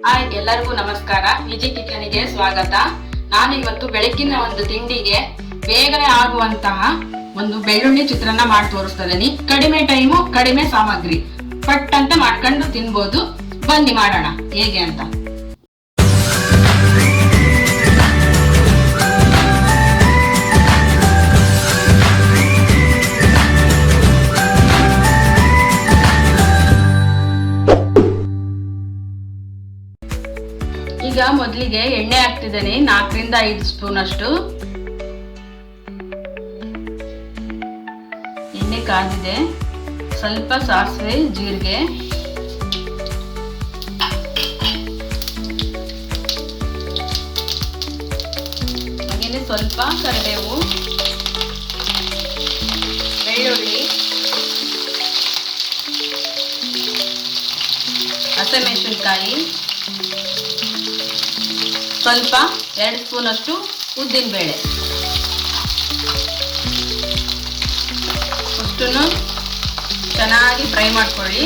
Hi, ಎಲ್ಲರಿಗೂ ನಮಸ್ಕಾರ. ವಿಜಿ ಕಿಚನ್ಗೆ ಸ್ವಾಗತ. ನಾನು ಇವತ್ತು ಬೆಳಗಿನ ಒಂದು ತಿಂಡಿಗೆ ಬೇಗನೆ ಆಗುವಂತಹ ಒಂದು ಬೆಳ್ಳುಳ್ಳಿ ಚಿತ್ರಾನ್ನ ಮಾಡಿ ತೋರಿಸ್ತಾ ಇದೀನಿ. ಕಡಿಮೆ ಟೈಮು, ಕಡಿಮೆ ಸಾಮಗ್ರಿ, ಪಟ್ ಅಂತ ಮಾಡ್ಕೊಂಡು ತಿನ್ಬೋದು. ಬನ್ನಿ ಮಾಡೋಣ ಹೇಗೆ ಅಂತ. ಈಗ ಮೊದಲಿಗೆ ಎಣ್ಣೆ ಹಾಕ್ತಿದ್ದೇನೆ, 4 ರಿಂದ 5 ಸ್ಪೂನ್ ಅಷ್ಟು. ಎಣ್ಣೆ ಕಾದಿದೆ. ಸ್ವಲ್ಪ ಸಾಸಿವೆ, ಜೀರಿಗೆ, ಹಾಗೇನೆ ಸ್ವಲ್ಪ ಕರಿಬೇವು, ಬೆಳ್ಳುಳ್ಳಿ, ಹಸಿಮೆಣಸಿನಕಾಯಿ, ಸ್ವಲ್ಪ 2 ಸ್ಪೂನ್ ಅಷ್ಟು ಉದ್ದಿನ ಬೇಳೆ. ಅಷ್ಟನ್ನು ಚೆನ್ನಾಗಿ ಫ್ರೈ ಮಾಡ್ಕೊಳ್ಳಿ.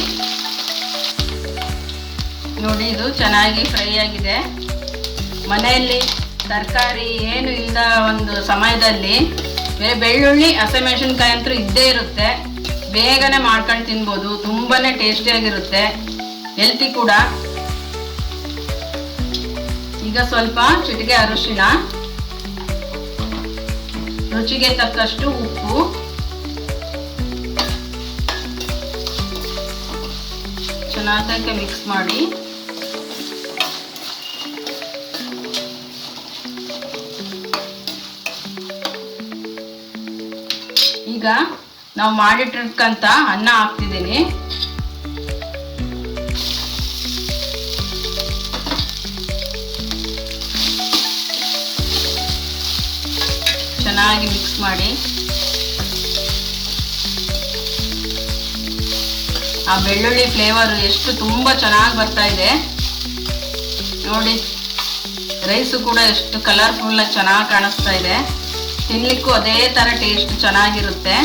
ನೋಡಿ, ಇದು ಚೆನ್ನಾಗಿ ಫ್ರೈ ಆಗಿದೆ. ಮನೆಯಲ್ಲಿ ತರಕಾರಿ ಏನು ಇಲ್ಲದ ಒಂದು ಸಮಯದಲ್ಲಿ ಬೆಳ್ಳುಳ್ಳಿ, ಹಸಿಮೆಣಸಿನಕಾಯಿ ಅಂತೂ ಇದ್ದೇ ಇರುತ್ತೆ. ಬೇಗನೆ ಮಾಡ್ಕೊಂಡು ತಿನ್ಬೋದು. ತುಂಬಾನೇ ಟೇಸ್ಟಿಯಾಗಿರುತ್ತೆ, ಹೆಲ್ತಿ ಕೂಡ. ಈಗ ಸ್ವಲ್ಪ ಚಿಟಿಕೆ ಅರಿಶಿಣ, ರುಚಿಗೆ ತಕ್ಕಷ್ಟು ಉಪ್ಪು, ಚೆನ್ನಾಗಿ ಮಿಕ್ಸ್ ಮಾಡಿ. ಈಗ ನಾವು ಮಾಡಿಟ್ಟಿರ್ತಕ್ಕಂಥ ಅನ್ನ ಹಾಕ್ತಿದ್ದೀನಿ. ಚೆನ್ನಾಗಿ ಮಿಕ್ಸ್ ಮಾಡಿ. ಆ ಬೆಳ್ಳುಳ್ಳಿ ಫ್ಲೇವರ್ ಎಷ್ಟು ತುಂಬ ಚೆನ್ನಾಗಿ ಬರ್ತಾ ಇದೆ ನೋಡಿ. ರೈಸು ಕೂಡ ಎಷ್ಟು ಕಲರ್ಫುಲ್ ಆಗಿ ಚೆನ್ನಾಗಿ ಕಾಣಿಸ್ತಾ ಇದೆ. ತಿನ್ಲಿಕ್ಕೂ ಅದೇ ಥರ ಟೇಸ್ಟ್ ಚೆನ್ನಾಗಿರುತ್ತೆ.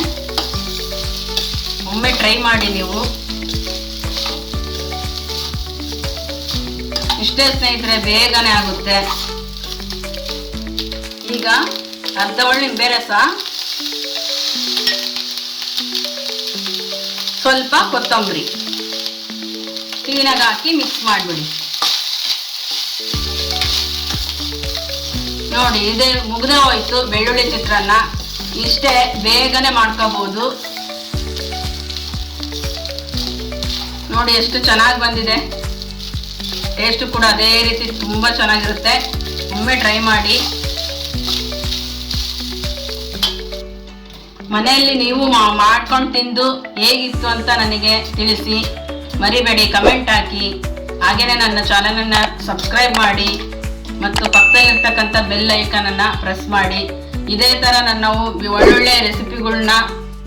ಒಮ್ಮೆ ಟ್ರೈ ಮಾಡಿ ನೀವು. ಇಷ್ಟೇ ಸ್ನೇಹಿತರೆ, ಬೇಗನೆ ಆಗುತ್ತೆ. ಈಗ ಅರ್ಧ ಒಳ್ಳೆ ನಿಂಬೆ ರಸ, ಸ್ವಲ್ಪ ಕೊತ್ತಂಬರಿ ಕ್ಲೀನಾಗಿ ಹಾಕಿ ಮಿಕ್ಸ್ ಮಾಡಿಬಿಡಿ. ನೋಡಿ, ಇದೇ ಮುಗಿದೇ ಹೋಯ್ತು ಬೆಳ್ಳುಳ್ಳಿ ಚಿತ್ರಾನ್ನ. ಇಷ್ಟೇ, ಬೇಗನೆ ಮಾಡ್ಕೋಬಹುದು. ನೋಡಿ ಎಷ್ಟು ಚೆನ್ನಾಗಿ ಬಂದಿದೆ. ಟೇಸ್ಟ್ ಕೂಡ ಅದೇ ರೀತಿ ತುಂಬ ಚೆನ್ನಾಗಿರುತ್ತೆ. ಒಮ್ಮೆ ಟ್ರೈ ಮಾಡಿ. ಮನೆಯಲ್ಲಿ ನೀವು ಮಾಡ್ಕೊಂಡು ತಿಂದು ಹೇಗಿತ್ತು ಅಂತ ನನಗೆ ತಿಳಿಸಿ. ಮರಿಬೇಡಿ, ಕಮೆಂಟ್ ಹಾಕಿ. ಹಾಗೆಯೇ ನನ್ನ ಚಾನಲನ್ನು ಸಬ್ಸ್ಕ್ರೈಬ್ ಮಾಡಿ ಮತ್ತು ಪಕ್ಕದಲ್ಲಿರ್ತಕ್ಕಂಥ ಬೆಲ್ ಐಕನನ್ನು ಪ್ರೆಸ್ ಮಾಡಿ. ಇದೇ ಥರ ನನ್ನ ಒಳ್ಳೊಳ್ಳೆ ರೆಸಿಪಿಗಳನ್ನ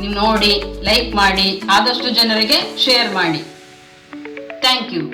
ನೀವು ನೋಡಿ ಲೈಕ್ ಮಾಡಿ, ಆದಷ್ಟು ಜನರಿಗೆ ಶೇರ್ ಮಾಡಿ. Thank you.